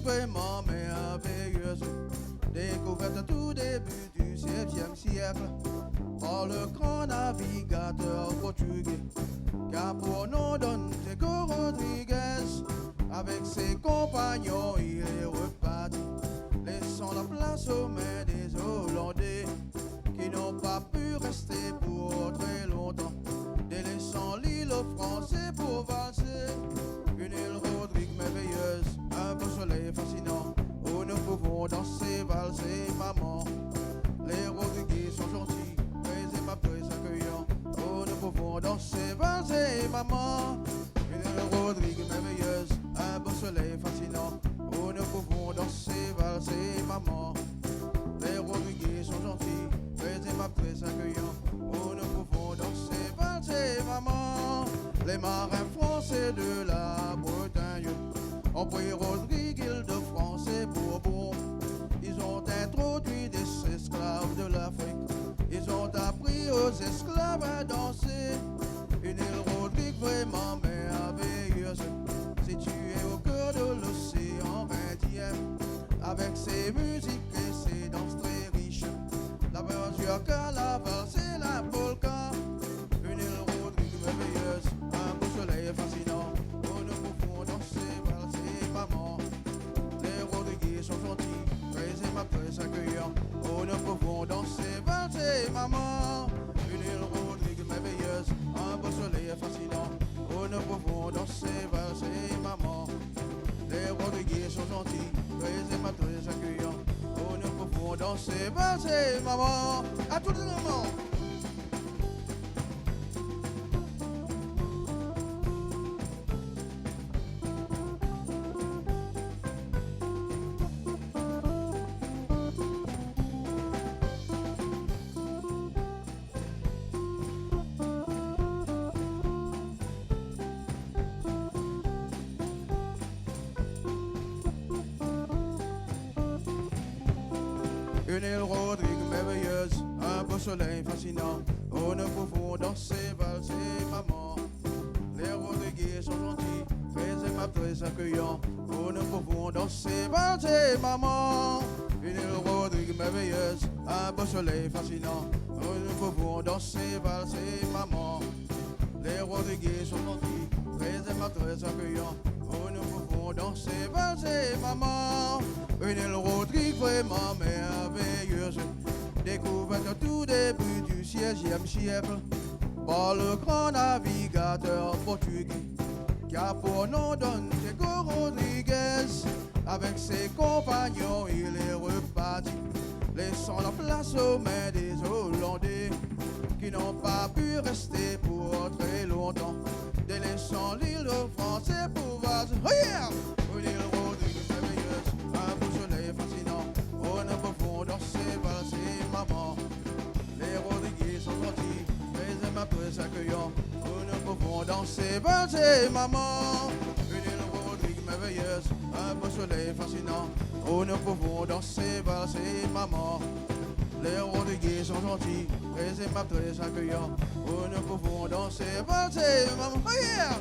vraiment merveilleuse, découverte au tout début du 7e siècle par le grand navigateur portugais, car pour nom Diego Rodriguez. Avec ses compagnons, il est reparti, laissant la place aux mains des Hollandais, qui n'ont pas pu rester pour très longtemps, délaissant l'île aux Français pour valser. Une île Rodrigue merveilleuse, un beau soleil fascinant, où nous pouvons danser, valser, maman. Les Rodriguais sont gentils, très aimables, très accueillants, où nous pouvons danser, valser, maman. Une île Rodrigue merveilleuse, un beau soleil fascinant, où nous pouvons danser, valser, maman. Les Rodriguais sont gentils, très aimables, très accueillants, où nous pouvons danser, valser, maman. Les marins français de la Bretagne ont pris Rodrigue, Île-de-France et Bourbon. Ils ont introduit des esclaves de l'Afrique, ils ont appris aux esclaves à danser. Une île Rodrigue vraiment merveilleuse, située au cœur de l'océan Indien, avec ses musiques et ses danses très riches, la mazurka, la valse et la polka. Une île Rodrigue merveilleuse, un beau soleil fascinant, où nous pouvons danser, valser, maman. Les Rodriguais sont gentils, très aimables, très accueillants, où nous pouvons danser, valser, maman. Une île Rodrigue merveilleuse, un beau soleil fascinant, où nous pouvons danser, valser, maman. Les Rodriguais sont gentils, très aimables, très accueillants, où nous pouvons danser, valser, maman. À tous les moments. Une île Rodrigue merveilleuse, un beau soleil fascinant, où nous pouvons danser, valser, maman. Les Rodriguais sont gentils, très aimables, très accueillants, où nous pouvons danser, valser, maman. Une île Rodrigue merveilleuse, un beau soleil fascinant, où nous pouvons danser, valser, maman. Les Rodriguais sont gentils, très aimables, très accueillants, où nous pouvons danser, valser, maman. Une île Rodrigue vraiment merveilleuse, découverte au tout début du 16e siècle par le grand navigateur portugais, qui a pour nom Diego Rodriguez. Avec ses compagnons, il est reparti, laissant la place aux mains des Hollandais, qui n'ont pas pu rester pour très longtemps, délaissant l'île aux Français pour valser. Oh yeah! Une île Rodrigue merveilleuse, un beau soleil fascinant, où nous pouvons danser, valser, maman. Les Rodriguais sont gentils, très aimables, très accueillants, où nous pouvons danser, valser, maman. Une île Rodrigue merveilleuse, un beau soleil fascinant, où nous pouvons danser, valser, maman. Les Rodriguais sont gentils, très aimables, très accueillants, où nous pouvons danser, valser, maman. Oh yeah!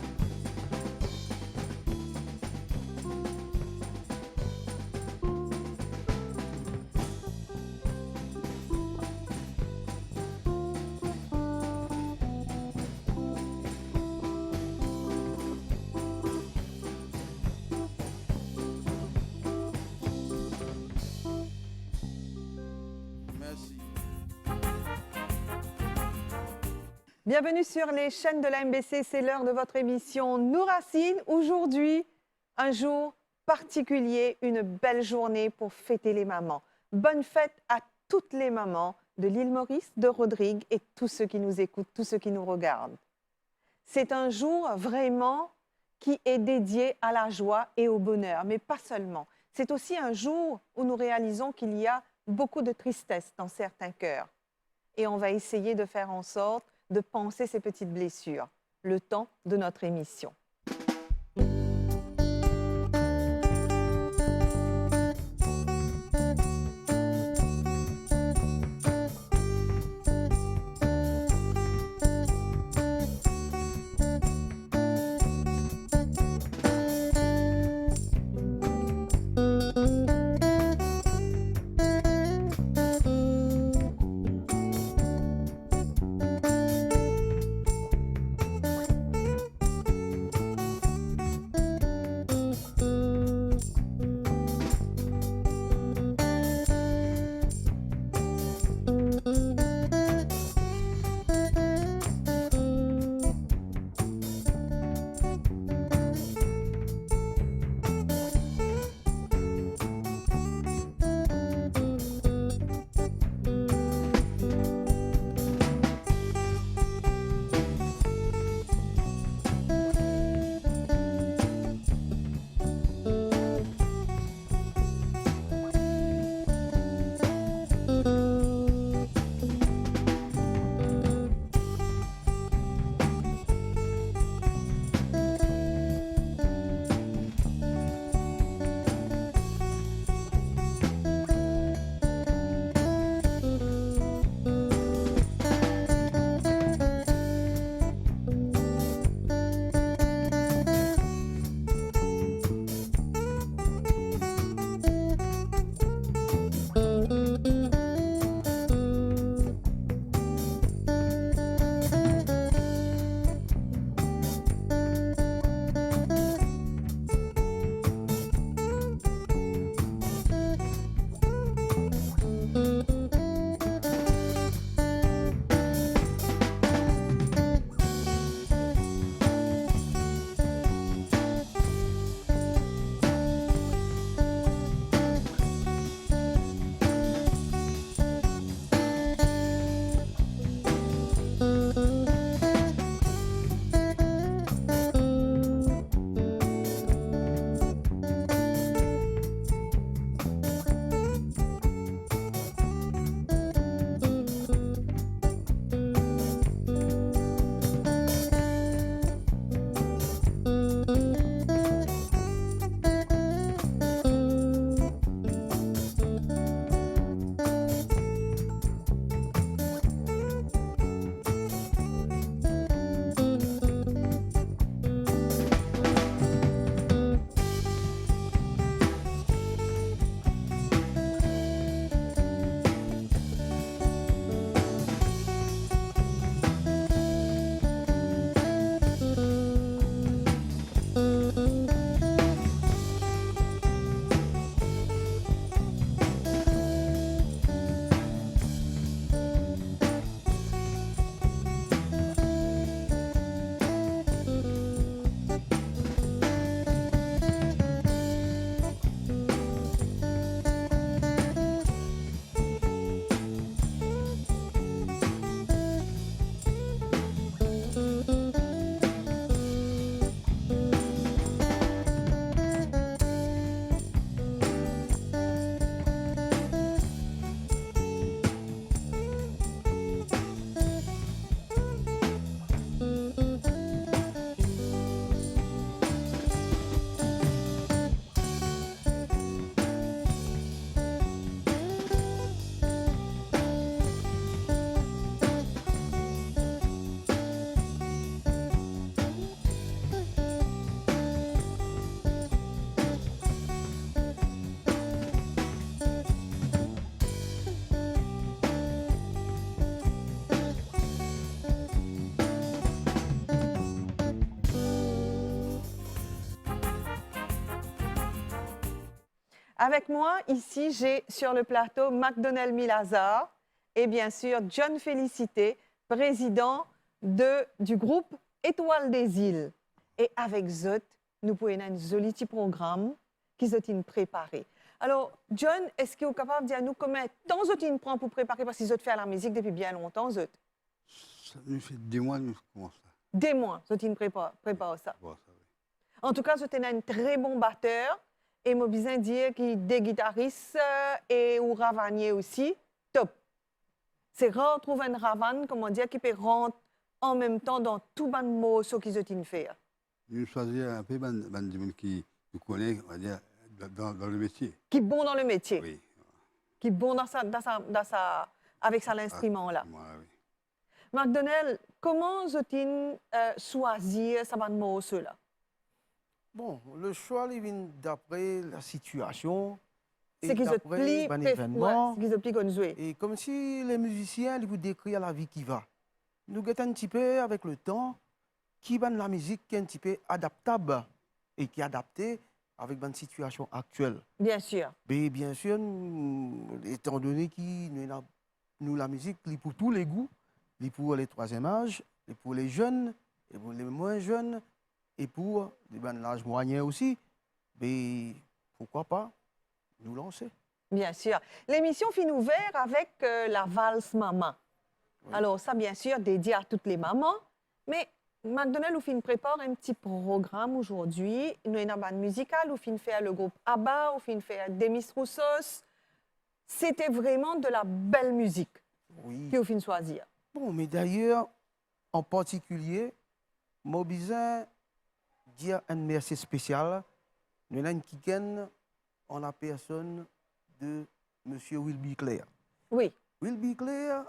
Bienvenue sur les chaînes de la MBC, c'est l'heure de votre émission Nous Racines. Aujourd'hui, un jour particulier, une belle journée pour fêter les mamans. Bonne fête à toutes les mamans de l'île Maurice, de Rodrigue et tous ceux qui nous écoutent, tous ceux qui nous regardent. C'est un jour vraiment qui est dédié à la joie et au bonheur, mais pas seulement. C'est aussi un jour où nous réalisons qu'il y a beaucoup de tristesse dans certains cœurs. Et on va essayer de faire en sorte de panser ces petites blessures, le temps de notre émission. Avec moi, ici, j'ai sur le plateau McDonnell Milazar et bien sûr John Félicité, président du groupe Étoile des Îles. Et avec Zot, nous pouvons avoir un joli petit programme qui est préparé. Alors, John, est-ce que vous êtes capable de dire nous combien de temps Zot prend pour préparer? Parce que Zot fait la musique depuis bien longtemps, Zot. Ça nous fait des mois, nous commençons ça. Des mois, Zot prépare ça. Bon, ça, oui. En tout cas, Zot est un très bon batteur. Et moi, besoin dire qu'il est des guitaristes et ou ravanier aussi. Top. C'est rare de trouver un ravan, comment dire, qui peut rentrer en même temps dans tout le morceau qu'ils ont fait. Nous choisissons un peu des gens qui nous connaissent, on va dire, dans le métier. Qui est bon dans le métier. Oui. Qui est bon avec ça l'instrument-là. Oui. McDonnell, comment ont-ils choisi ce morceau-là? Bon, le choix il vient d'après la situation et C'est qu'ils ont d'après un événement. c'est qu'ils ont pris qu'on jouait. Et comme si les musiciens ils vous décrivent la vie qui va. Nous guettons un petit peu avec le temps qui va la musique qui est un petit peu adaptable et qui est adaptée avec une situation actuelle. Bien sûr. Mais bien sûr, étant donné que nous la musique est pour tous les goûts, est pour les troisième âge, est pour les jeunes, et pour les moins jeunes, et pour l'âge moyen aussi, mais pourquoi pas nous lancer? Bien sûr. L'émission finit ouverte avec la valse maman. Oui. Alors ça, bien sûr, dédié à toutes les mamans. Mais McDonnell, nous prépare un petit programme aujourd'hui. Nous avons une bande musicale, nous fin faire le groupe ABBA, nous fin faire Demis Roussos. C'était vraiment de la belle musique Oui. que nous fin choisir. Bon, mais d'ailleurs, en particulier, moi, besoin dire un merci spécial. Nous avons une quicaine en la personne de M. Wilby Claire. Oui, Wilby Claire,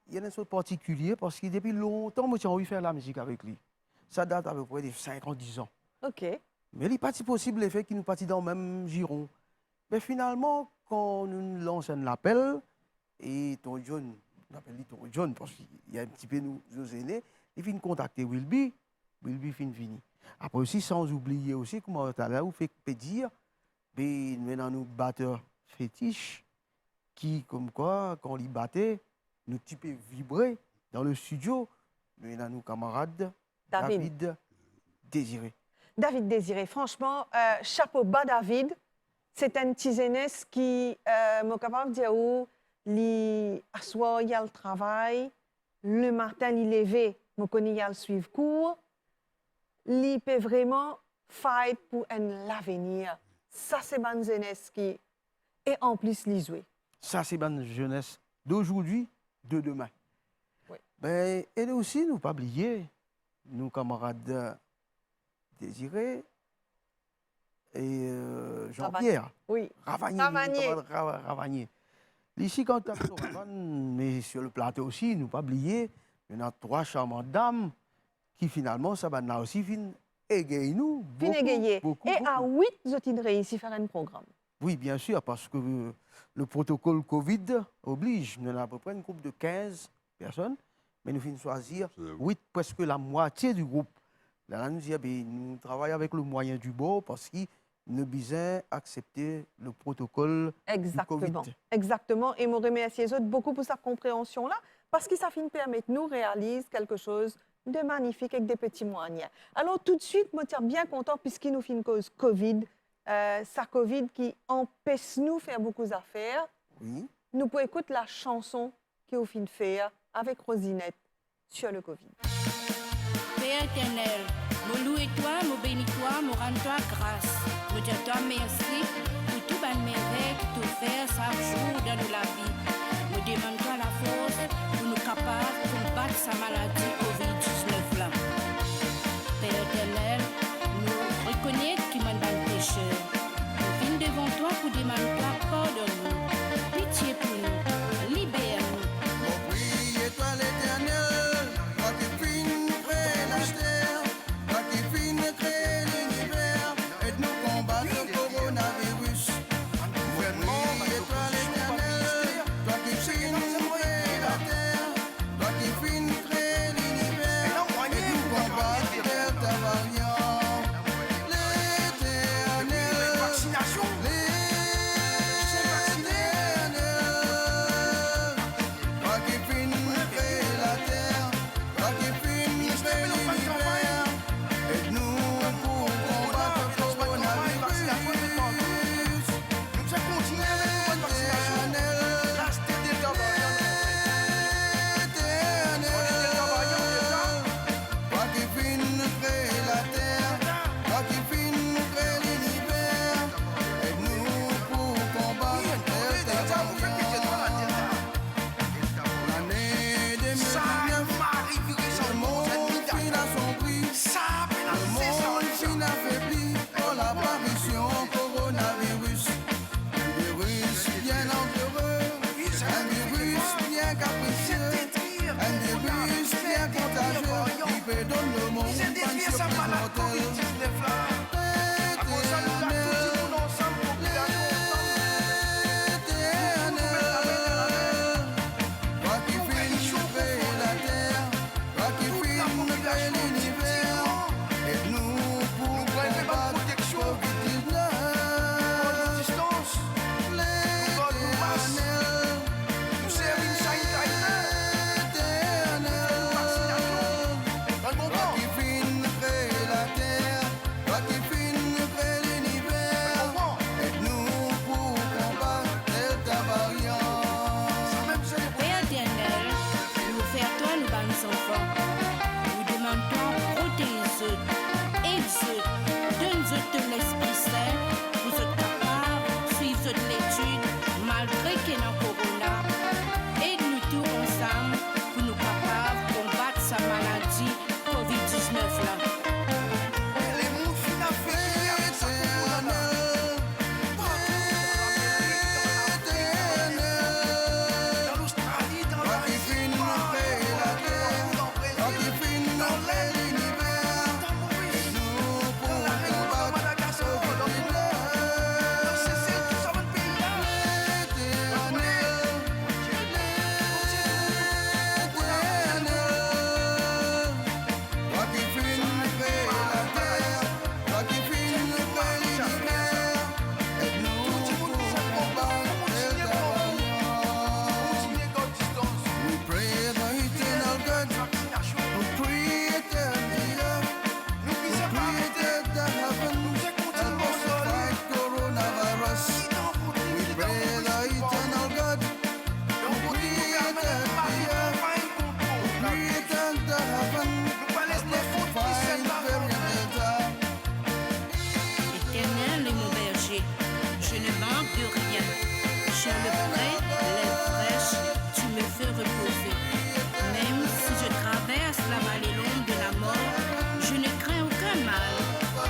il y a une chose particulière parce que depuis longtemps, moi, j'ai envie de faire la musique avec lui. Ça date à peu près de 5 ans, 10 ans. OK. Mais il n'est pas si possible le fait qu'il nous partit dans le même giron. Mais finalement, quand nous lançons un appel, et ton John, on appelle lui ton John parce qu'il y a un petit peu nous aînés, il vient contacter Wilby, Wilby fin fini. Après aussi, sans oublier aussi, comment tu as là, vous fait dire, mais maintenant nous batteurs fétiches, qui, comme quoi, quand on les battait, nous typés vibrer dans le studio, nous avons nos camarades, David Désiré. David Désiré, franchement, chapeau bas David. C'est un petit jeunesse qui m'a capable de dire où à soir, il y a le travail, le matin, il levé, je connais, il y a le suivre cours. Il peut vraiment fight pour l'avenir. Ça, c'est une jeunesse qui, et en plus, il joue. Ça, c'est une jeunesse d'aujourd'hui, de demain. Oui. Ben, et aussi, nous pas oublier, nos camarades Désiré et Jean-Pierre. Oui. Ravagnier. Ravagnier. Ici, quand on mais sur le plateau aussi, nous pas oublier, il y a 3 charmantes dames qui finalement, ça va aussi égayer nous. Beaucoup. Et à 8, vous avez réussi à faire un programme. Oui, bien sûr, parce que le protocole Covid oblige. Nous avons à peu près une groupe de 15 personnes, mais nous finissons choisir 8, presque la moitié du groupe. Là, nous disons, nous travaillons avec le moyen du bord parce que nous besoin accepter le protocole du Covid. Exactement. Et je remercie les autres beaucoup pour cette compréhension-là, parce que ça finit permettre nous réaliser quelque chose de magnifique avec des petits moyens. Alors, tout de suite, moi, je suis bien content puisqu'il nous fait une cause Covid. Ça Covid qui empêche nous de faire beaucoup d'affaires. Oui. Nous pouvons écouter la chanson qui nous fait faire avec Rosinette sur le Covid. Père éternel, me loue toi, me bénis toi, me rends toi grâce. Me dis toi merci pour tout le merveille que tu fais chaque jour dans la vie. Me demande toi la force pour nous capables de combattre sa maladie COVID-19 là. Père éternel, nous reconnaissons qu'il m'a dans le péché. Nous venons devant toi pour demander toi pardonne-nous. Pitié pour nous, libère-nous. Mon prix est toi l'éternel, toi qui finis créer la terre, toi qui finis créer l'univers, aide-nous combattre le coronavirus. Mon prix est toi l'éternel, toi qui finis créer la terre, toi qui finis peut donner le monde. C'est détruire sa malade Covid-19 là. À cause de ça, nous avons tout dit nous ensemble, population ensemble. Toi qui fais la terre, toi qui fais l'univers, aide-nous pour combattre Covid-19. Distance. Nous servons une sanitizer. Un bon Toi moment. qui fais la terre, toi qui fais l'univers, aide-nous pour combattre Delta variant. Père éternel, nous offrons nous bas nos enfants. Nous demandons protège-eux, aide-eux, donne-eux de l'Esprit Saint pour être capable de suivre l'étude malgré qu'il y ait un corona. Aide-nous tous ensemble pour nous capables de combattre sa maladie COVID-19 là. Les mouches finissent à faire avec ça. Dans l'Australie, dans Toi qui fais la terre, toi qui fais l'univers, aide-nous pour combattre Toi qui fais la terre, toi qui fais l'univers, aide-nous pour combattre Delta variant. We pray the eternal God who created the earth, who created the heaven, help us to fight coronavirus. We pray the eternal God who created the earth, who created the heaven, help us to fight variant Delta. Éternel est mon berger, je ne manque de rien. J'ai le prêt, l'air fraîche, tu me fais reposer. Même si je traverse la vallée longue de la mort, je ne crains aucun mal,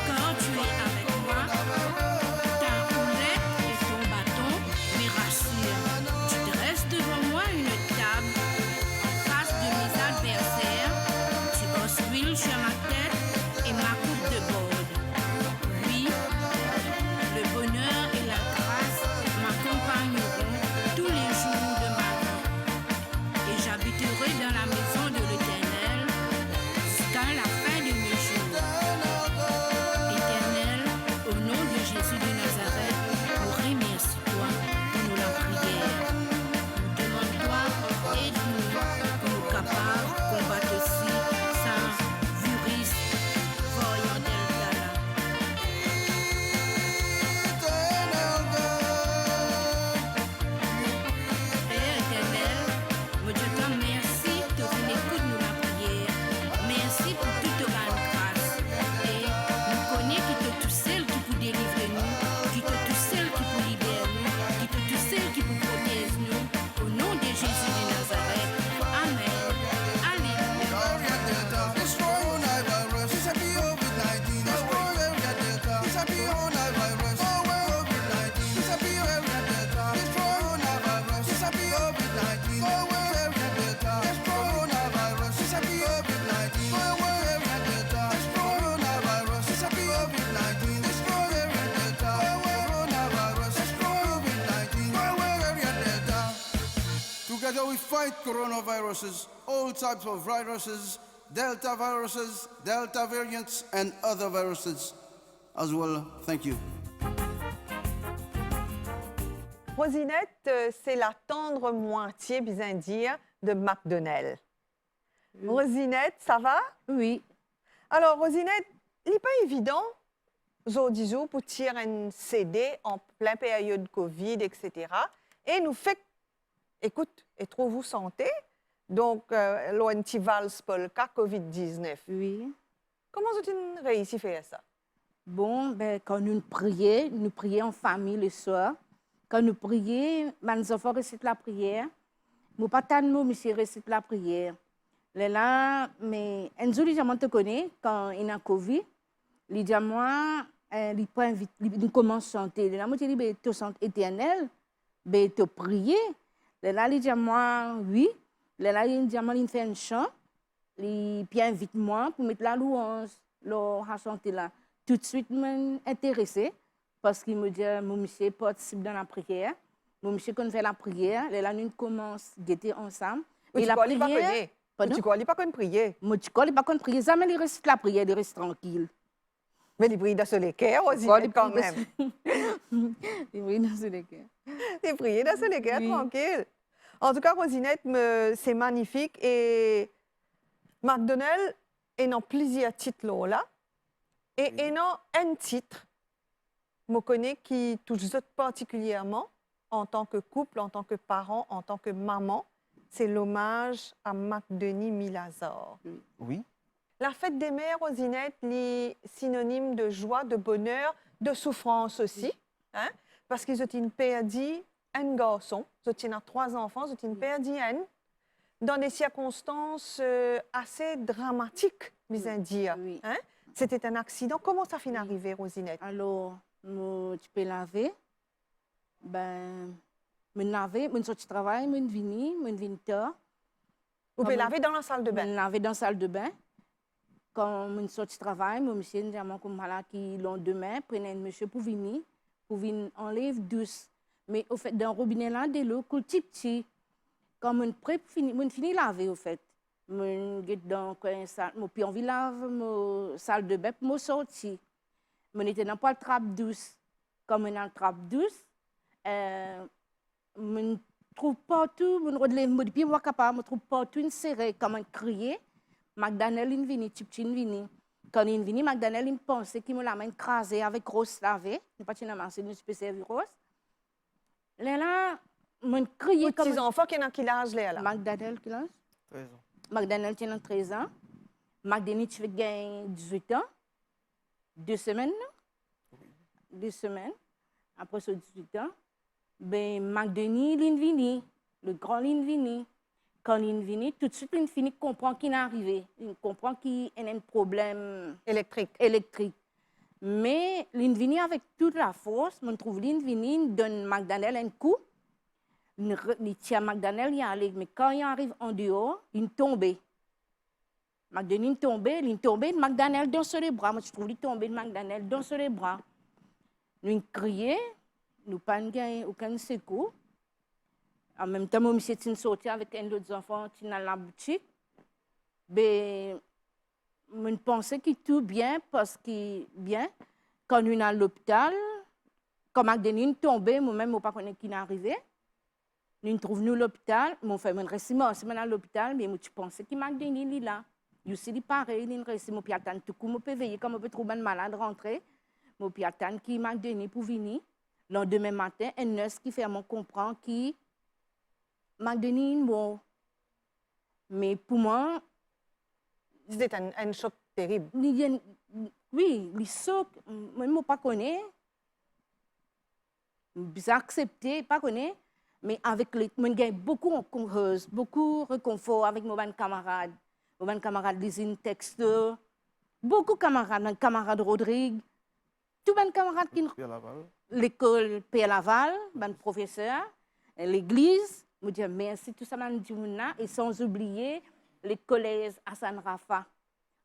car tu es avec moi. Ta houlette et ton bâton me rassurent. Tu dresses devant moi une table en face de mes adversaires. Tu bosses l'huile sur ma tête et ma coupe de borde. Oui, le bonheur et la grâce m'accompagneront tous les jours de ma vie. Et j'habiterai dans la maison de l'Éternel jusqu'à la fin de mes jours. Éternel, au nom de Jésus de Nazareth, nous remercions-toi pour nous la prière. Nous demandons-toi, aide-nous pour nous capables de combattre aussi sans virus variant Delta là. Père éternel, me Dieu te merci de ton écoute nous la prière. Merci pour toute ta grande grâce. Et nous connaissons qui est tout seul qui peut délivrer nous, qui est tout seul qui peut libérer nous, qui est tout seul qui peut protéger nous. Au nom de Jésus de Nazareth. Amen. Alléluia. Destroy coronavirus, this a COVID-19. Destroy variant Delta, this a coronavirus. COVID-19, this a variant Delta. Destroy coronavirus, this a COVID-19. Variant Delta, destroy coronavirus, this a COVID-19. Variant Delta, destroy coronavirus, this a COVID-19. Destroy variant Delta, coronavirus, destroy COVID-19. Variant Delta. Together we fight coronaviruses, all types of viruses, Delta viruses, Delta variants, and other viruses as well. Thank you. Rosinette, c'est la tendre moitié, bien dire, de McDonnell. Rosinette, ça va? Oui. Alors, Rosinette, il n'est pas évident, aujourd'hui, pour tirer un CD en plein période Covid, etc. Et nous fait, écoute, et trop vous santé, donc, l'antivals polka Covid-19. Oui. Comment avez-vous réussi à faire ça? Bon, ben, quand nous prions en famille le soir. Quand nous prions, mes enfants récitent la prière. Mon papa, monsieur, récite la prière. Là, mais un jour, je te connais, quand il y a Covid, il dit à moi, il commence à chanter. Là, moi, je dis, ben, tu chantes éternel, ben, tu prier. Là, il dit à moi, oui. Là, il dit à moi, il fait un chant. puis invite-moi pour mettre la louange, à chanter là. Tout de suite, je m'intéressais parce qu'il me dit, mon monsieur participe dans la prière. Mon monsieur, quand on fait la prière, là, nous commençons à guetter ensemble. Et la prière, pardon? tu ne pas qu'on prier. Moi, tu connais pas qu'on prie. Jamais il reste la prière, il reste tranquille. Mais il prie dans ce léquer aussi, quand même. Il prie dans ce léquer. Il prie dans ce léquer, Oui. tranquille. En tout cas, Rosinette, c'est magnifique. Et McDonald's est dans plusieurs titres là. Et il y a un titre, je connais, qui touche particulièrement en tant que couple, en tant que parent, en tant que maman. C'est l'hommage à McDenis Milazor. Oui. La fête des mères, Rosinette, est synonyme de joie, de bonheur, de souffrance aussi. Hein? Parce qu'ils ont perdu un garçon, ils ont 3 enfants, ils ont perdu un, dans des circonstances assez dramatiques, les Indiens. Oui. Hein? C'était un accident. Comment ça finit arrivé, Rosinette? Alors, tu peux laver. Ben, je laver, je sorti travail, je viens tard. Vous pouvez laver dans la salle de Je bain. laver dans la salle de bain. Quand je sorti travail, je me suis dit qui l'ont demain, prenez un monsieur pour venir enlever douce. Mais au fait, dans le robinet là, de l'eau coule petit. Quand je finis laver, au fait, je suis dans la salle, puis on lave la salle de bain, pour sortir. Je était dans le trappe douce. Comme dans le trappe douce, je trouve partout, je trouve partout une série, comme un crier. McDaniel est venu, Tipchi est venu. Quand il est venu, McDaniel pensait qu'il me l'a écrasé avec rose lavé. Je ne sais pas si je peux servir rose. Là, je criais Vos comme... petits-enfants qui ont quel âge là? McDaniel, quel âge? 13 ans. McDaniel tient 13 ans. McDaniel, tu fais gagner 18 ans. 2 semaines, non? 2 semaines. Après ce 18 ans, ben, McDaniel est venu. Le grand est venu. Quand il est venu, tout de suite, il finit de comprendre qu'il est arrivé. Il comprend qu'il y a un problème électrique. Mais il est venu avec toute la force. Je trouve qu'il est venu, il donne McDaniel un coup. Il tient McDaniel, il allait. Mais quand il arrive en dehors, il est tombé. McDaniel est tombé, McDaniel dans sur les bras. Moi, je trouve qu'il est tombé, McDaniel dans sur les bras. Nous crions, nous n'avons pas aucun secours. En même temps, mon monsieur est sorti avec un autre enfant dans la boutique. Mais je pensais qu'il tout bien parce que bien, quand nous sommes à l'hôpital, quand McDaniel est tombé, moi-même, je ne sais pas qui est arrivé. Nous trouvons l'hôpital, mon frère est resté à l'hôpital, mais je pensais que McDaniel est là. Je suis pareil, il est resté, je attends tout coup, je peux veiller quand je peux trouver un malade rentrer. Je attends qui McDaniel pour venir. Le lendemain matin, un nurse qui fait me comprendre que McDaniel est mort. Mais pour moi, C'était un choc terrible. oui, les chocs, moi, je ne pas connais. J'ai accepté, pas connais. Mais avec les, moi, j'ai beaucoup de réconfort avec mes camarades. Mes camarades lisent un texte. Beaucoup de camarades, mon camarade Rodrigue. Tous mes camarades qui l'école Pierre Laval, mon professeur, l'église. Je dis merci, tout ça, et sans oublier les collèges Hassan Rafa.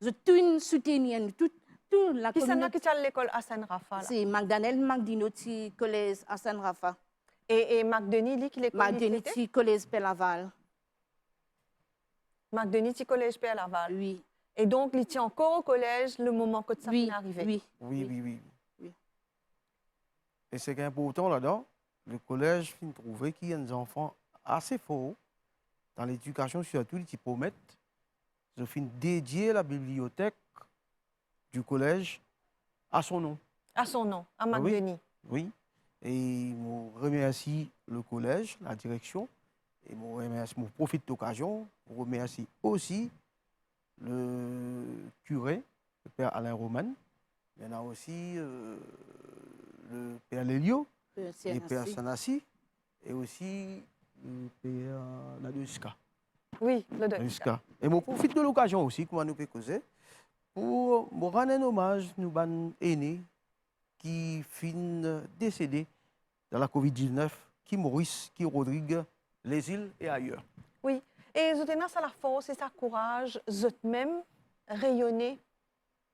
Je tout soutenu, tout la communauté. Qui est à l'école Hassan Rafa? C'est Magdalene Magdino, collège Hassan Rafa. Et McDenis, qui est l'école? McDenis, collège Pierre Laval. McDenis, collège Pierre Laval. Oui. Et donc, il était encore au collège le moment que ça est arrivé. Oui. Oui. Et c'est important là-dedans, le collège finit de trouver qu'il y a des enfants assez forts dans l'éducation, surtout qui promettent. Je finis dédier la bibliothèque du collège à son nom. À son nom, à McDenis. Oui. Et je remercie le collège, la direction, et je profite de l'occasion pour remercier aussi le curé, le père Alain Roman. Il y en a aussi le père Lélio, le père Sanassi, et aussi le père Naduska. Oui, le Naduska. Et je profite de l'occasion aussi, comme nous peut causer, pour me rendre un hommage à nos aînés qui finissent décédés dans la COVID-19, qui Maurice, qui Rodrigue, les îles et ailleurs. Oui, Et vous avez la force et sa courage, vous même rayonner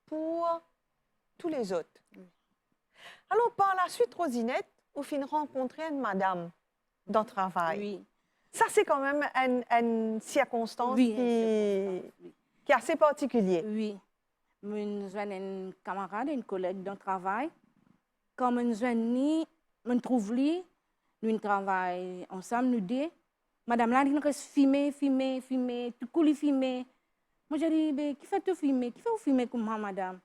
pour tous les autres. Alors, par la suite, Rosinette, vous finissez rencontrer une madame dans le travail. Oui. Ça, c'est quand même une circonstance Oui, qui est assez particulière. Oui. Je suis une camarade, une collègue de travail. Quand je trouve lui, nous travaillons ensemble, nous deux. Madame là, elle reste filmer, tout cool filmer. Moi, j'ai dit, qui fait tout filmer? Qui fait vous filmer comme moi, madame?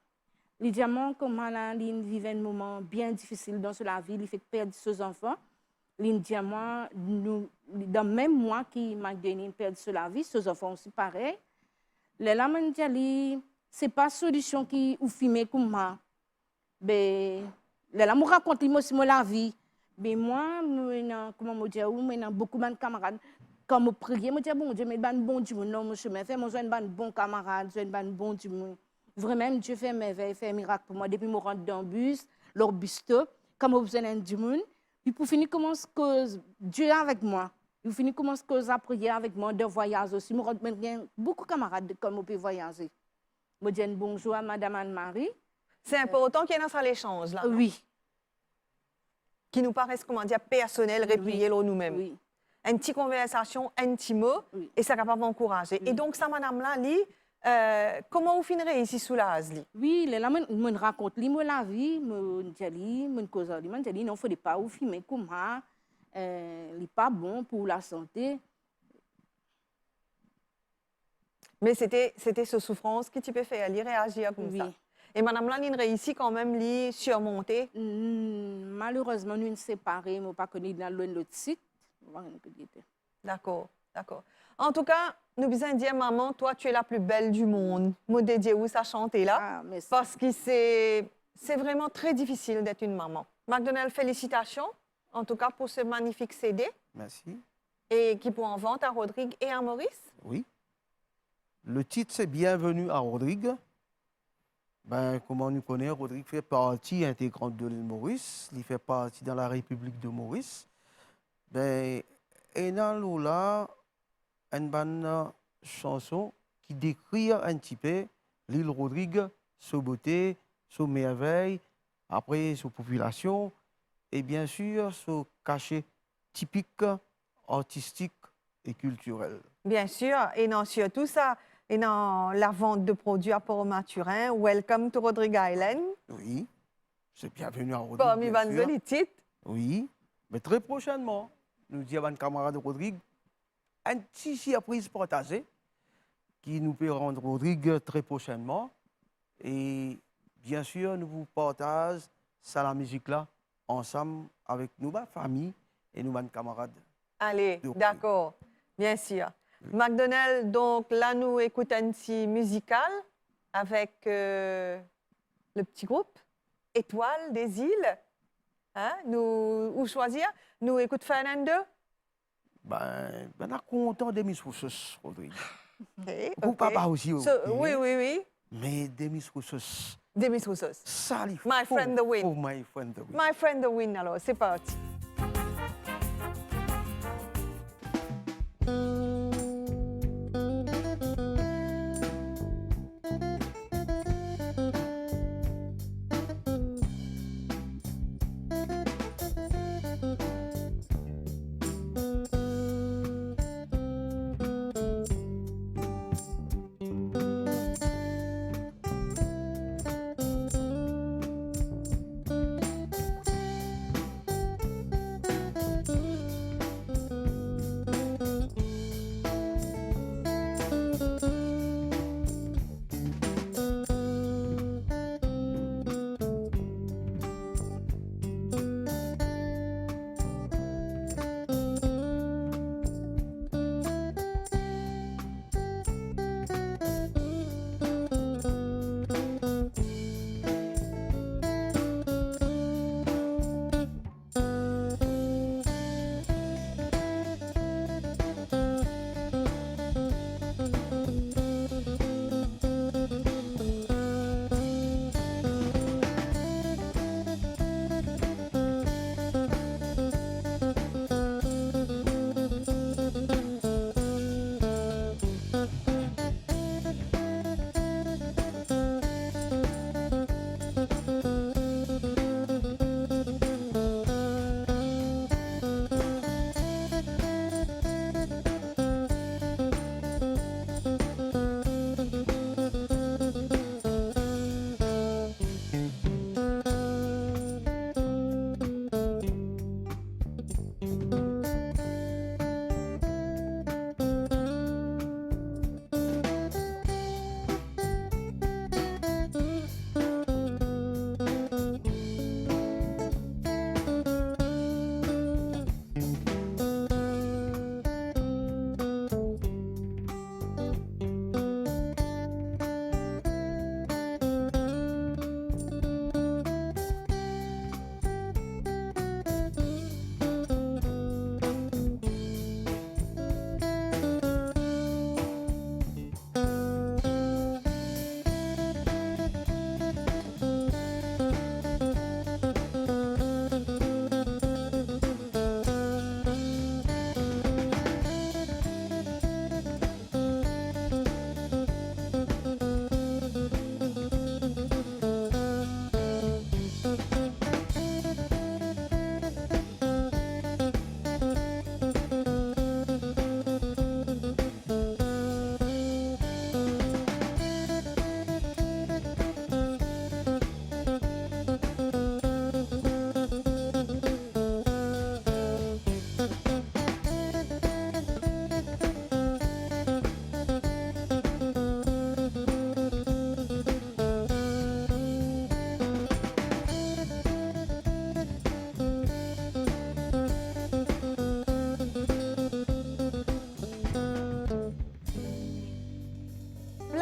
Les diamants, comme moi, là, il vivait un moment bien difficile dans la vie, il fait perdre ses enfants. Les diamants, dans même moi qui m'a donné perdre la vie, ses enfants aussi pareil. Les là, je dis, c'est pas solution qui ou filmer comme moi. Ben, les là, je raconte aussi la vie. Mais moi, comment je dis, beaucoup de camarades. Quand je prie, je dis, bon Dieu, mais bon Dieu, non, je me fais, je suis un bon camarade, je suis un bon Dieu. Vraiment, Dieu fait merveille, fait miracle pour moi. Depuis que je rentre dans le bus, leur bus, comme je besoin d'un Dieu, puis pour finir, commence que Dieu est avec moi. Puis pour finir, commence que à prier avec moi, de voyage aussi. Je rentre beaucoup de camarades comme je peux voyager. Je dis bonjour à Madame Anne-Marie. C'est important qu'il y ait dans ça l'échange, là. Oui. Qui nous paraissent, comment dire, personnel, replié Oui. nous-mêmes. Oui. Une petite conversation intime, Oui. et ça est capable d'encourager. Oui. Et donc, ça, madame-là, comment vous finirez ici sous la Hasli? Oui, là, je raconte la vie, je cause, je dis, non, il ne faut pas vous filmer comme ça, il n'est pas bon pour la santé. Mais c'était ce souffrance qui peut faire réagir comme Oui. ça. Et madame là, il réussit quand même à surmonter. Malheureusement, nous sommes séparés, mais pas connu dans l'autre site. D'accord, d'accord. En tout cas, nous besoin dire, maman, toi, tu es la plus belle du monde. Moi, dédié où ça chanter là. Ah, merci. Parce que c'est vraiment très difficile d'être une maman. McDonald, félicitations, en tout cas, pour ce magnifique CD. Merci. Et qui pour en vente à Rodrigue et à Maurice. Oui. Le titre, c'est Bienvenue à Rodrigue. Ben, comme on nous connaît, Rodrigue fait partie intégrante de l'île Maurice. Il fait partie dans la République de Maurice. Ben, et dans là, une bonne chanson qui décrit un petit peu l'île Rodrigue, sa beauté, sa merveille, après sa population, et bien sûr, ce cachet typique, artistique et culturel. Bien sûr, et non, surtout ça, et dans la vente de produits à Port-Maturin. Welcome to Rodrigue Island. Oui, c'est bienvenu à Rodrigue. Parmi bien les sûr. jolis titres. Oui, mais très prochainement, nous disons à mon camarade Rodrigue, un petit surprise partagée qui nous peut rendre Rodrigue très prochainement. Et bien sûr, nous vous partageons ça, la musique-là, ensemble avec nous, ma famille et nous, mes camarades. Allez, Oui. d'accord, bien sûr. McDonald, donc là, nous écoutons un petit musical avec le petit groupe Étoile des îles. Hein? Nous, où choisir? Nous écoutons Fernando. Ben, on est content de mes sources, Rodrigue. Okay, Pour ok. papa aussi. So, oui, oui, oui. Mais des mes sources, Demis Roussos. ça, il faut. My friend the wind. Oh, my friend the wind. My friend the wind, alors, c'est parti.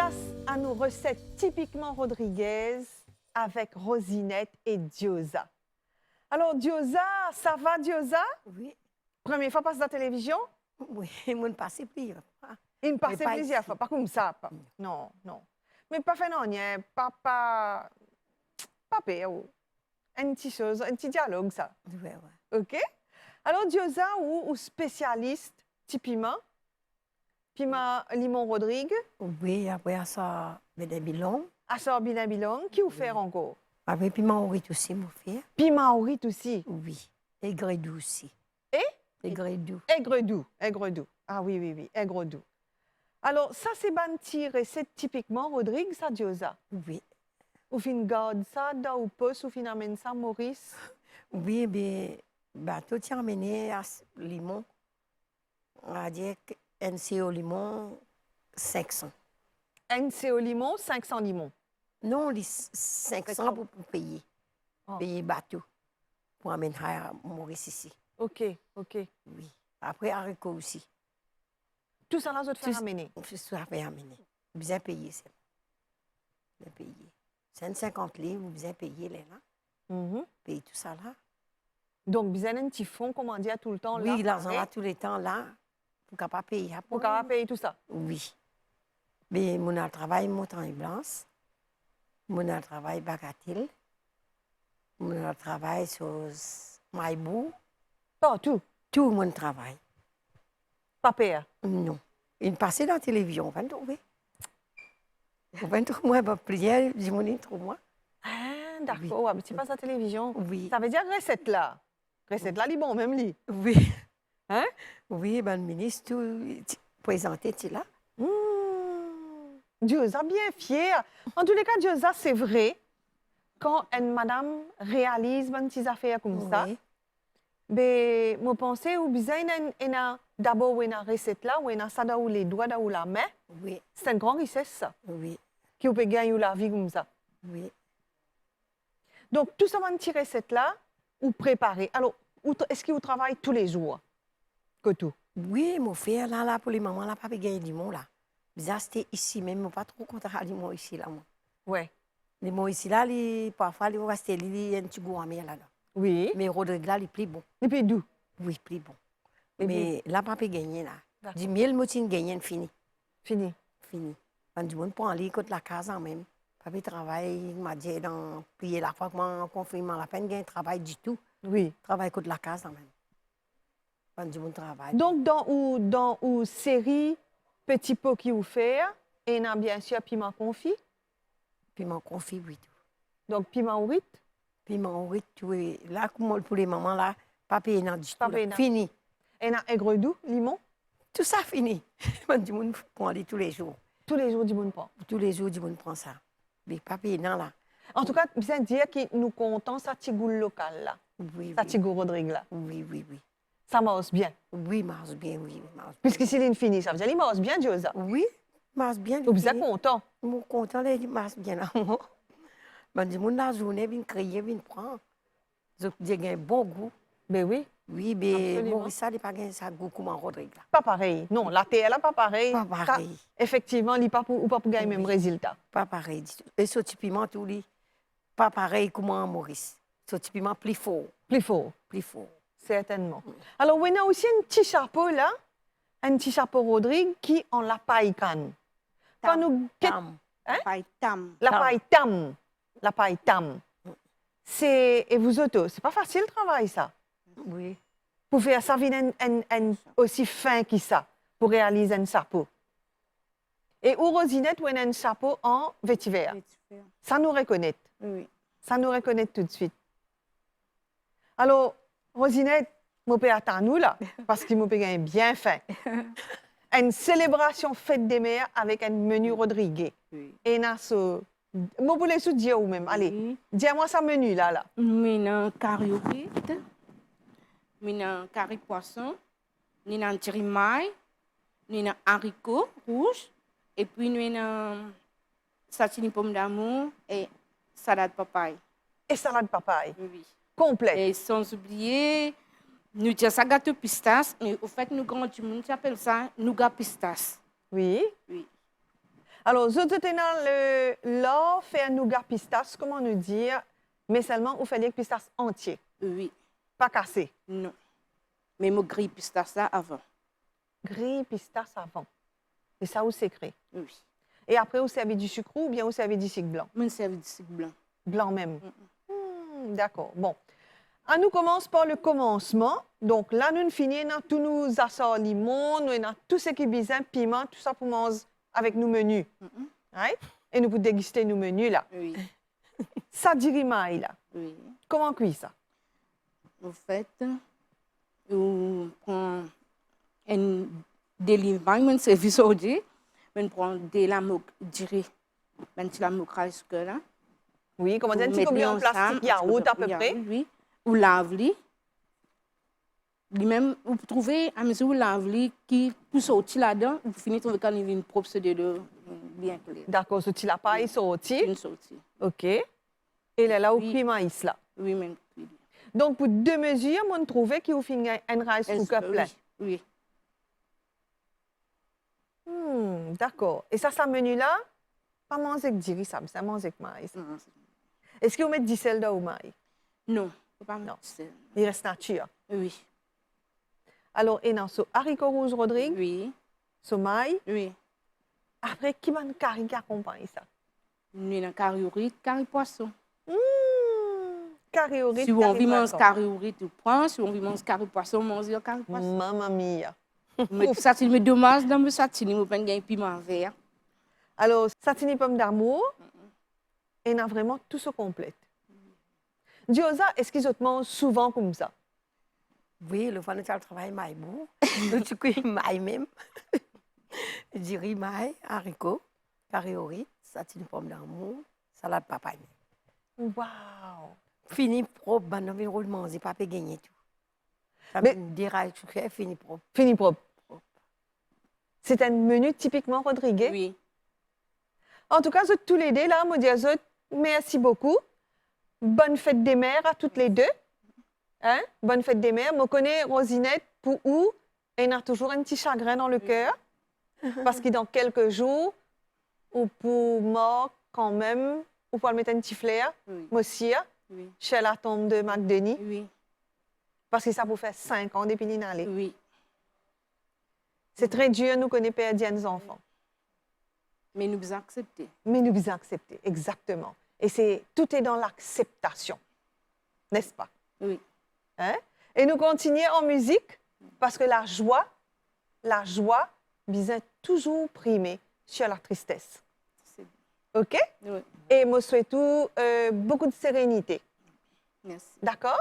place à nos recettes typiquement rodriguaises avec Rosinette et Diosa. Alors, Diosa, ça va, Diosa? Oui, Première fois passe dans la télévision? oui, mon passé plusieurs fois. Il me passait pas plusieurs ici. fois, pas comme ça. Pas. Non, non. Mais pas fait non, rien. Papa, oh. Un petit chose, un petit dialogue, ça. Ouais, ouais. OK? Alors, Diosa ou spécialiste, typiquement, piment limon Rodrigue, Oui, après ça, des bilons. assort bilon, qui vous fait encore? Après, piment au riz aussi, mon frère. Piment au riz aussi. Oui. Et gredou aussi. Et? Et gredou. Aigre doux, aigre doux. Ah oui, oui, oui, aigre doux. Alors, ça, c'est une petite recette typiquement Rodrigue, ça, Diosa. Oui. Ou fin garde ça, da ou poste, ou fin amène ça, Maurice. Oui, mais bateau tient amené à limon. On va dire NC au limon, 500. NC au limon, 500 limons. Non, les 500 pour payer. Oh. Payer bateau. Pour amener à Maurice ici. OK, OK. Oui. Après, haricots aussi. Tout ça, là, je te faire Tout- amener. Je suis amené. Bien payé, c'est bien payé. 150 livres, vous bien payé, là. Payer tout ça là. Donc, vous avez un petit fonds, comment dire, tout le temps, là. Oui, l'argent pareil, là, tout le temps là. Pour qu'on pas payer. pour qu'on va payer tout ça. Oui. Mais mon a travail montagne blanche. Mon a travail bagatelle. Mon a travail sur Maïbou. Partout. Tout mon travail. Pas payer. Non. Il passait dans la télévision, on va le trouver. On va le trouver, moi, ma prière, j'ai mon trouve moi. Ah, d'accord. Ouais, mais tu passes à la télévision. Oui. Ça veut dire recette là. Recette là, il est bon, même lui. Oui. Hein? Oui, ben, le ministre, tout présenté, tu là. Diosa, bien fier. En tous les cas, Diosa, c'est vrai. Quand une madame réalise une petite affaire comme ça, Oui. mais je pense que vous avez d'abord une recette là, ou une ça dans les doigts, dans la main. Oui, C'est une grande richesse, ça, oui, qui peut gagner la vie comme ça. oui. Donc, tout ça, une petite recette là, ou préparer. Alors, est-ce que vous travaillez tous les jours? Que tout? Oui, mon frère, là, pour les mamans, là, pas gagner du monde, là. Bizarre, c'était ici même, mais pas trop content de limon ici, là, moi. Oui. Limon ici, là, parfois, il va rester, il y a un petit goût amer, là. Oui. Mais Rodrigue, là, il est plus bon. Et puis, d'où? Oui, plus bon. Et Mais là, pas gagner, là. D'accord. Du miel, moi, tu gagnes, fini. Fini. Fini. Quand du monde pour aller contre la case en même. Papi travaille, il m'a dit dans prier la fois que mon confinement, la peine gagne travail du tout. Oui. Travaille contre la case en même. Quand du monde travaille. Donc, dans une série Petit pot qui vous fait, et il y a bien sûr piment confit, Puis mon confit, oui, tout. donc piment au riz. Puis mon oui, tout. Là, comme pour les mamans, là, papi est dans du tout. Pas là. payé dans. Fini. Et il y a aigre doux, limon, Tout ça fini. Quand du monde prend aller tous les jours. tous les jours du bon pain. Tous les jours, du monde prend ça. Mais papi est dans là. En tout cas, bien dire que nous comptons sa tigoule locale là, Oui, sa oui. tigoule Rodrigue là. Oui, oui, oui. Ça marche bien. Oui, marche bien, oui. Marche bien. Puisque s'il est fini, ça veut dire qu'il marche bien, Diosa. Oui, marche bien. Vous êtes oui. content. Je suis content, il marche bien là. Ben, du monde la journée, vient crier, vient prendre. Je dis un bon goût. Ben oui, Oui, mais Absolument. Maurice, ça n'a pas un goût comme en Rodrigue. Là. pas pareil. Non, la terre là, pas pareil. Pas Ça, pareil. effectivement, il n'est pas pour gagner le même résultat. Pas pareil du tout. Et ce piment, tout, lui, pas pareil comme en Maurice. Ce piment plus fort. Plus fort. Plus fort. Certainement. Alors, on a aussi un petit chapeau là, un petit chapeau Rodrigue qui en la paille canne. Quand nous Tam. Hein? Paille tam. la Tam. paille tam, la paille tam. C'est et vous autres, c'est pas facile le travail ça. Oui. Pour faire ça vient un aussi fin que ça pour réaliser un chapeau. Et ou Rosinette ou un chapeau en vétiver. Ça nous reconnaît. Oui. Ça nous reconnaît tout de suite. Alors, Rosinette, je peux attendre nous là, parce qu'il m'a payé bien fin. Une célébration fête des mères avec un menu Rodrigue. Oui. Et na so, je voulais vous dire ou même. Allez, Oui. dis-moi ça menu là là. Nous avons carré au riz, nous avons carré poisson, nous avons tirimaille, nous avons haricots rouges, et puis nous avons satini pomme d'amour et salade papaye. Et salade papaye, Oui. complète. Et sans oublier, nous avons ça gâteau pistache, mais au fait, nous avons du monde qui appelle ça nougat pistache. Oui. Oui. Alors, je te tenais là, fait un nougat pistache, comment nous dire, mais seulement, il fallait que pistache entier, Oui, pas cassé. non. Mais je grille pistache ça avant. Gris pistache avant. Et ça, où c'est secret. Oui. Et après, vous servez du sucre ou bien vous servez du sucre blanc? Je me sers du sucre blanc. Blanc même. D'accord. Bon. On nous commence par le commencement. Donc là, nous finissons tous nos assorts limon, nous avons tout ce qui est besoin, piment, tout ça pour manger avec nos menus. Right? Et nous pour déguster nos menus là. Oui, Ça dirimaille là. oui. Comment cuire ça? En fait, on prend un délivre, un service aujourd'hui. On prend des lames dirées. Un petit lame rice que là. Oui, comment dire, un Vous petit combien en mettez plastique, ensemble, yaourt à peu oui, près. Oui. Ou lave-les. Lui-même, vous trouvez, à mesure où vous lavez, qui peut sortir là-dedans, vous finissez avec une propre de bien clair. D'accord, ce petit lapin est sorti. Une sortie. OK. Et là, au Oui. cuit maïs là. Oui, même. Donc, pour 2 mesures, on trouve qu'il vous finit un rice cooker plein. Oui. D'accord. Et ça menu-là, pas manger avec diri, ça manger avec maïs. Non, Est-ce que vous mettez du sel dans le maïs? non, faut pas Non. mettre ça. Il reste nature. Oui. Alors, et dans ce haricot rouge, Rodrigue, Oui. ce maïs, Oui. après, qui va carré qui accompagne ça? Nous avons carré au riz, carré poisson. Carré au riz, Si on carré veut manger poisson. carré au riz, tu prends. Si on veut manger carré poisson, on mange carré poisson. Mamma mia. Mais ça, c'est me dommage dans le satine, on peut gagner piment vert. Alors, satini pomme d'amour, et on a vraiment tout ce complète. Diosa, est-ce qu'ils mangent souvent comme ça? Oui, le fois nous travaillons maïbou. Nous cuisons maï même. Du riz maï, haricots, carré au riz, satine pomme d'amour, salade papaye. Wow! Fini propre, ben on roule manger, pas gagner tout. Ça Mais- me dira que fini propre. Fini propre. C'est un menu typiquement Rodriguez. Oui. En tout cas, vous tous les deux, là, moi, dis à vous, merci beaucoup. Bonne fête des mères à toutes les deux. Hein? Bonne fête des mères. Moi, je connais Rosinette pour où elle a toujours un petit chagrin dans le cœur. Parce que dans quelques jours, ou pour moi, quand même, ou pour mettre un petit flair, Oui. moi aussi, Oui. chez la tombe de McDenis. Oui. Parce que ça vous fait 5 ans depuis l'inaller. Oui. C'est très dur, nous connaissons perdre nos enfants. Mais nous avons accepté. Mais nous vous accepter, exactement. Et tout est dans l'acceptation, n'est-ce pas? Oui. Hein? Et nous continuons en musique parce que la joie vient toujours primer sur la tristesse. C'est bien. OK? Oui. Et moi souhaite beaucoup de sérénité. Merci. D'accord?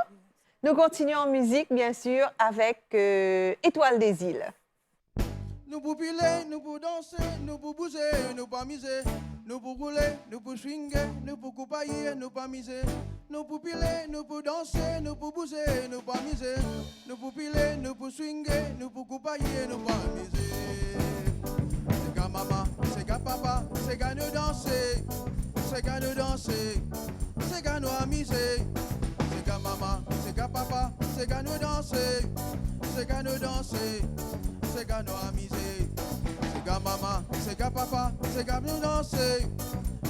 Nous continuons en musique, bien sûr, avec Étoile des îles. Nous pour piler, nous pour danser, nous pour bouger, nous pas miser. Nous pour rouler, nous pour swinguer, nous pour coupailler, nous pas miser. Nous pour piler, nous pour danser, nous pour bouger, nous pas miser. Nous pour piler, nous pour swinguer, nous pour coupailler, nous pas miser. C'est qu'à maman, c'est qu'à papa, c'est qu'à nous danser. C'est qu'à nous danser, c'est qu'à nous amuser. C'est qu'à maman, c'est qu'à papa, c'est qu'à nous danser. C'est qu'à nous danser. C'est qu'à nous amuser. C'est qu'à maman, c'est qu'à papa, c'est qu'à nous danser.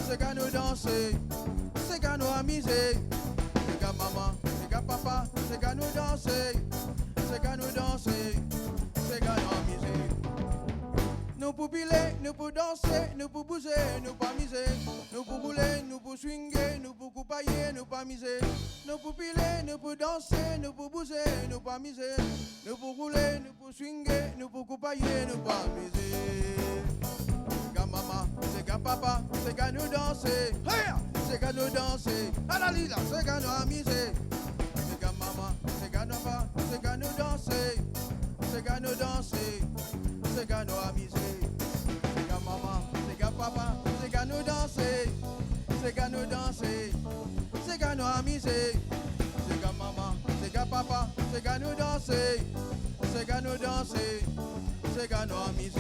C'est qu'à nous danser. C'est qu'à nous amuser. C'est qu'à maman, c'est qu'à papa, c'est qu'à nous danser. C'est qu'à nous danser. C'est qu'à nous amuser. Nous pour piler, nous pour danser, nous pour bouger, nous pas miser. Nous pour rouler, nous pour swinguer, nous pour coupailler, nous pas miser. Nous pour piler, nous pour danser, nous pour bouger, nous pas miser. Nous pour rouler, nous pour swinguer, nous pour coupailler, nous pas miser. C'est qu'à maman, c'est qu'à papa, c'est qu'à nous danser. Hey! C'est qu'à nous danser. À la lila, c'est qu'à nous amuser. C'est qu'à maman, c'est qu'à nous pas, c'est qu'à nous danser. C'est qu'à nous danser. C'est qu'à nous amuser. C'est qu'à maman, c'est qu'à papa, c'est qu'à nous danser. C'est qu'à nous danser. C'est qu'à nous amuser. C'est qu'à maman, c'est qu'à papa, c'est qu'à nous danser. C'est qu'à nous danser. C'est qu'à nous amuser.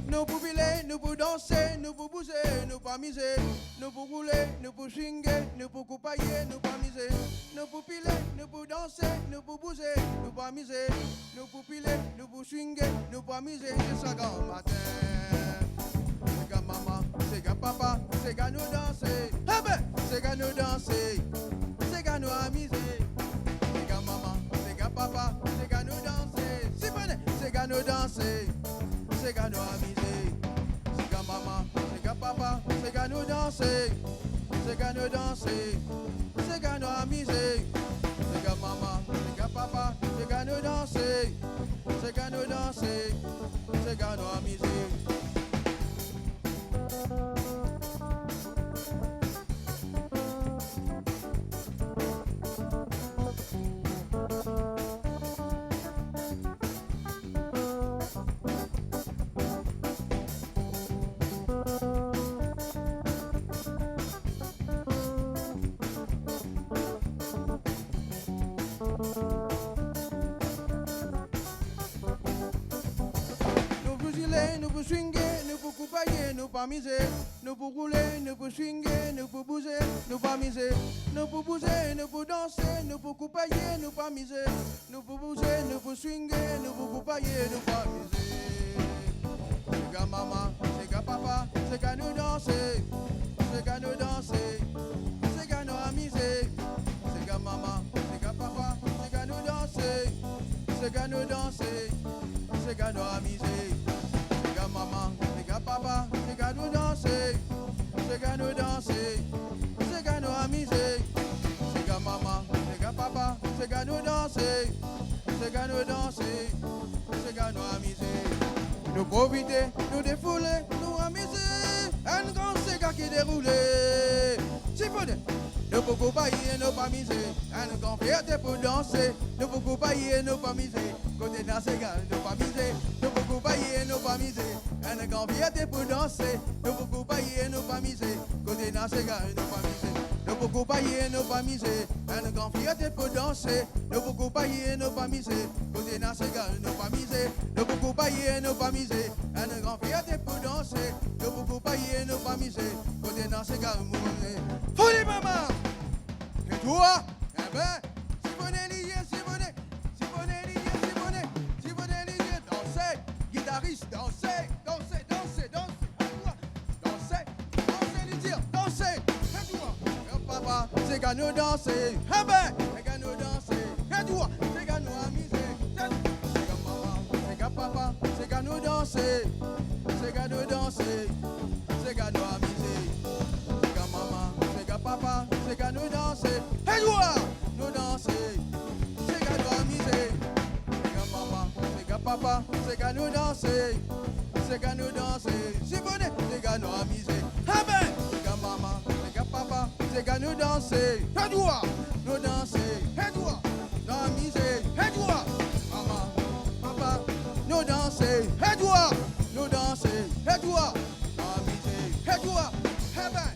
Nous pour piler, nous pour danser, nous pour bouger, nous pas miser. Nous pour rouler, nous pour swinguer, nous pour coupailler, nous pas miser. Nous pour piler, nous pour danser, nous pour bouger, nous pas miser. Nous pour piler, nous pour swinguer, nous pas miser jusqu'à grand matin. c'est qu'à nous danser. Eh ben, c'est qu'à nous danser. C'est qu'à nous amuser. C'est qu'à maman, c'est qu'à papa, c'est qu'à nous danser. Si venez, c'est qu'à nous danser. C'est qu'à nous amuser. C'est qu'à maman, c'est qu'à papa, c'est qu'à nous danser. C'est qu'à nous danser. C'est qu'à nous amuser. C'est qu'à maman, c'est qu'à papa, c'est qu'à nous danser. C'est qu'à nous danser. C'est qu'à nous amuser. Nous pour giler, nous pour swinguer, nous pour coupailler, nous pas miser. Nous pour rouler, nous pour swinguer, nous pour bouger, nous pas miser. Nous pour bouger, nous pour danser, nous pour coupailler, nous pas miser. Nous pour bouger, nous pour swinguer, nous pour coupailler, nous pas miser. C'est qu'à maman, c'est qu'à papa, c'est qu'à nous danser. C'est qu'à nous danser, c'est qu'à nous amuser. C'est qu'à maman, c'est qu'à papa, c'est qu'à nous danser. C'est qu'à nous danser, c'est qu'à nous amuser. C'est qu'à maman, c'est qu'à papa, c'est qu'à nous danser. C'est qu'à nous danser, c'est qu'à nous amuser. C'est qu'à maman, c'est qu'à papa, c'est qu'à nous danser. C'est qu'à nous danser, c'est qu'à nous amuser. Nous profiter, nous défouler, nous amuser. Un grand séquence qui déroule. C'est bon. Nous pouvons pas y nous pas miser. Un grand fierté pour danser. Nous pouvons pas y nous pas miser. Côté dans ces gars, nous pas miser. Nous pouvons pas y nous pas miser. Un grand fierté pour danser. Nous pouvons pas y nous pas miser. Côté dans ces gars, nous pas miser. Nous pouvons pas y nous pas miser. Un grand fierté pour danser. Nous pouvons pas y nous pas miser. Côté dans ces gars, nous pas miser. Nous pouvons pas y nous pas miser. Un grand fierté pour danser. Nous pouvons pas y nous pas miser. Côté dans ces gars, nous folie maman. Et toi, eh ben, si vous lié, si vous lié, si vous lié, dansez, guitariste, dansez, dansez, dansez, dansez, dansez, dansez, les dire, dansez, et toi, papa, c'est qu'à nous danser, eh ben, c'est qu'à nous danser, et toi, c'est qu'à nous amuser, c'est qu'à maman, c'est qu'à papa, c'est qu'à nous danser, c'est qu'à nous danser, c'est qu'à nous amuser, c'est qu'à maman, c'est qu'à papa, c'est qu'à nous danser, et toi, nous danser, c'est qu'à nous amuser, c'est qu'à maman, c'est qu'à papa, c'est qu'à nous danser, c'est qu'à nous danser, si vous voulez, c'est qu'à nous amuser, ah ben, c'est qu'à maman, c'est qu'à papa, c'est qu'à nous danser, et toi, nous danser, et toi, nous amuser, et toi, maman, papa, nous danser, et toi, nous danser, et toi, nous amuser, et toi, eh ben,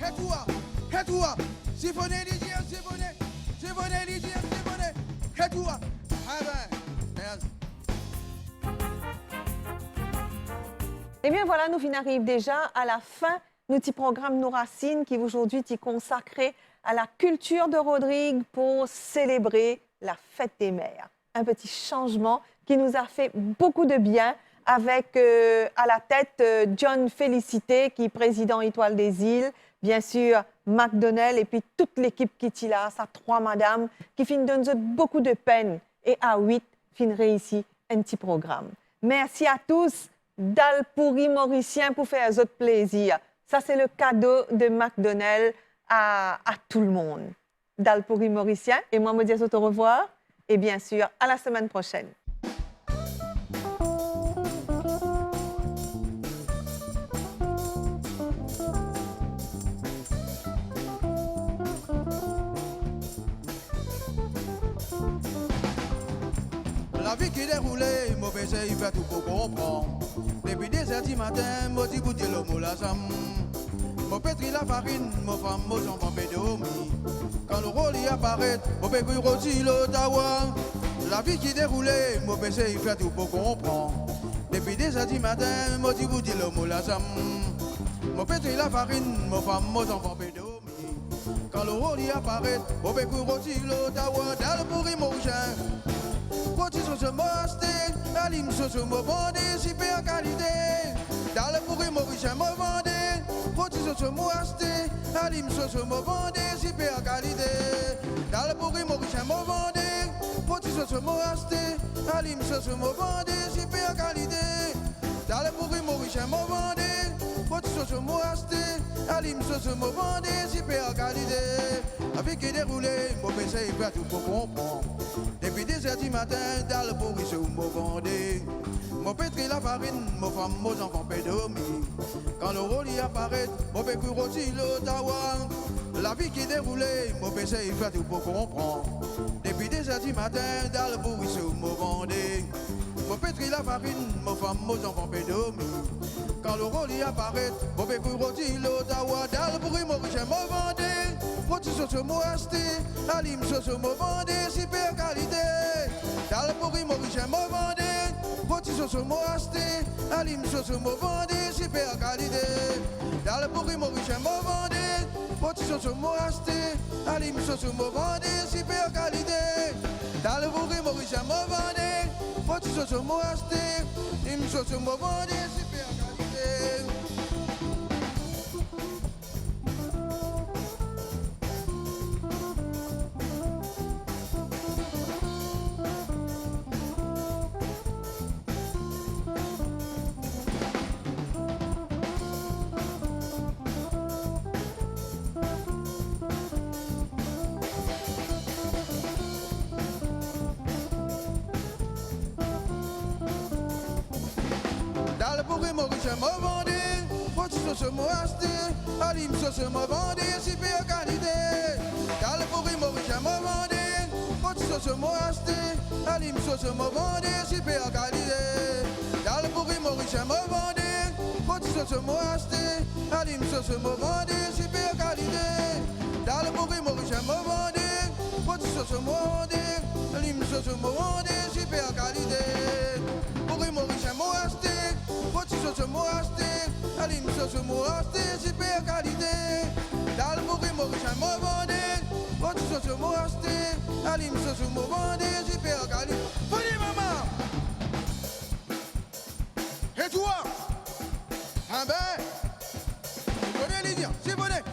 et toi, et toi, si vous venez les dire, si vous venez les dire, si vous venez, et toi, eh ben, merci. Eh bien voilà, nous arrivons déjà à la fin de notre programme Nos Racines qui aujourd'hui est consacré à la culture de Rodrigue pour célébrer la fête des mères. Un petit changement qui nous a fait beaucoup de bien avec à la tête John Félicité qui est président Étoile des Îles, bien sûr McDonnell et puis toute l'équipe qui est là, ça 3 madames qui fin donner beaucoup de peine et à 8 fin réussi un petit programme. Merci à tous d'Alpouri Mauricien pour faire un autre plaisir. Ça, c'est le cadeau de McDonnell à tout le monde. D'Alpouri Mauricien. Et moi, me dis au revoir. Et bien sûr, à la semaine prochaine. La vie qui déroulait, mauvais il fait tout pour comprendre. Depuis des heures du matin, moi dis goûter le mot la jam. Moi pétris la farine, moi femme, moi j'en vais dormir. Quand le rôle y apparaît, moi pétris rôti l'Ottawa. La vie qui déroulait, mauvais il fait tout pour comprendre. Depuis des heures du matin, moi dis goûter le mot la jam. Moi pétris la farine, moi femme, moi j'en vais dormir. Quand le rôle y apparaît, moi pétris rôti l'Ottawa. Dans le pourri mauricien. Rôti sur ce mosté, la lime sur ce mot vendé, super qualité. Dans le pourri mauricien, mot vendé. Rôti sur sauce acheté, alim sauce mo vendé, super qualité. Dans le pourri mauricien mo vendé, petit sauce acheté, alim sauce mo vendé, super qualité. Dans le pourri mauricien mo vendé, petit sauce acheté, alim sauce mo vendé, super qualité. Avec qui déroulé, mon PC il fait tout pour comprendre. Depuis 2h du matin, dans le pourri c'est où mo vendé. Mon pétri la farine, mon femme, mon enfants paient dormir. Quand le rôle y apparaît, mon pécu rôti l'Ottawa. La vie qui déroulait, mon PC il fait tout pour comprendre. Depuis 2h du matin, dans le pourri c'est où mo vendé. Mon pétri la farine, mon femme, mon enfants paient dormir. Quand le rôle y apparaît, mon pécu rôti l'Ottawa. Dans le pourri, mon riche mo vendé. Rôti sauce mo acheté, alim sauce mo vendé, super qualité. Dans le pourri, mon riche mo vendé. Rôti sauce mo acheté, alim sauce mo vendé, super qualité. Dans le pourri, mon riche mo vendé. Rôti sauce mo acheté, alim sauce mo vendé, super qualité. Dans le pourri, mon riche mo vendé. Rôti sauce mo acheté, alim sauce mo vendé, super qualité. Dans le pourri, mon riche mo vendé, rôti sauce mo acheté, alim sauce mo vendé, super qualité. Dans le pourri, mon riche mo vendé, rôti sauce mo acheté, alim sauce mo vendé, super qualité. Dans le pourri, mon riche mo vendé, rôti sauce mo acheté, alim sauce mo vendé, super qualité. Dans le pourri, mon riche mo vendé, rôti sauce mo vendé, alim sauce mo vendé, super qualité. Pourri, mon riche mo acheté. Rôti sauce mo acheté, alim sauce mo acheté, super qualité. Dans le pourri, mon riche mo vendé. Rôti sauce mo acheté, alim sauce mo vendé, super qualité. Venez maman. Et toi? Ah ben, tu connais Lydia, c'est bonnet.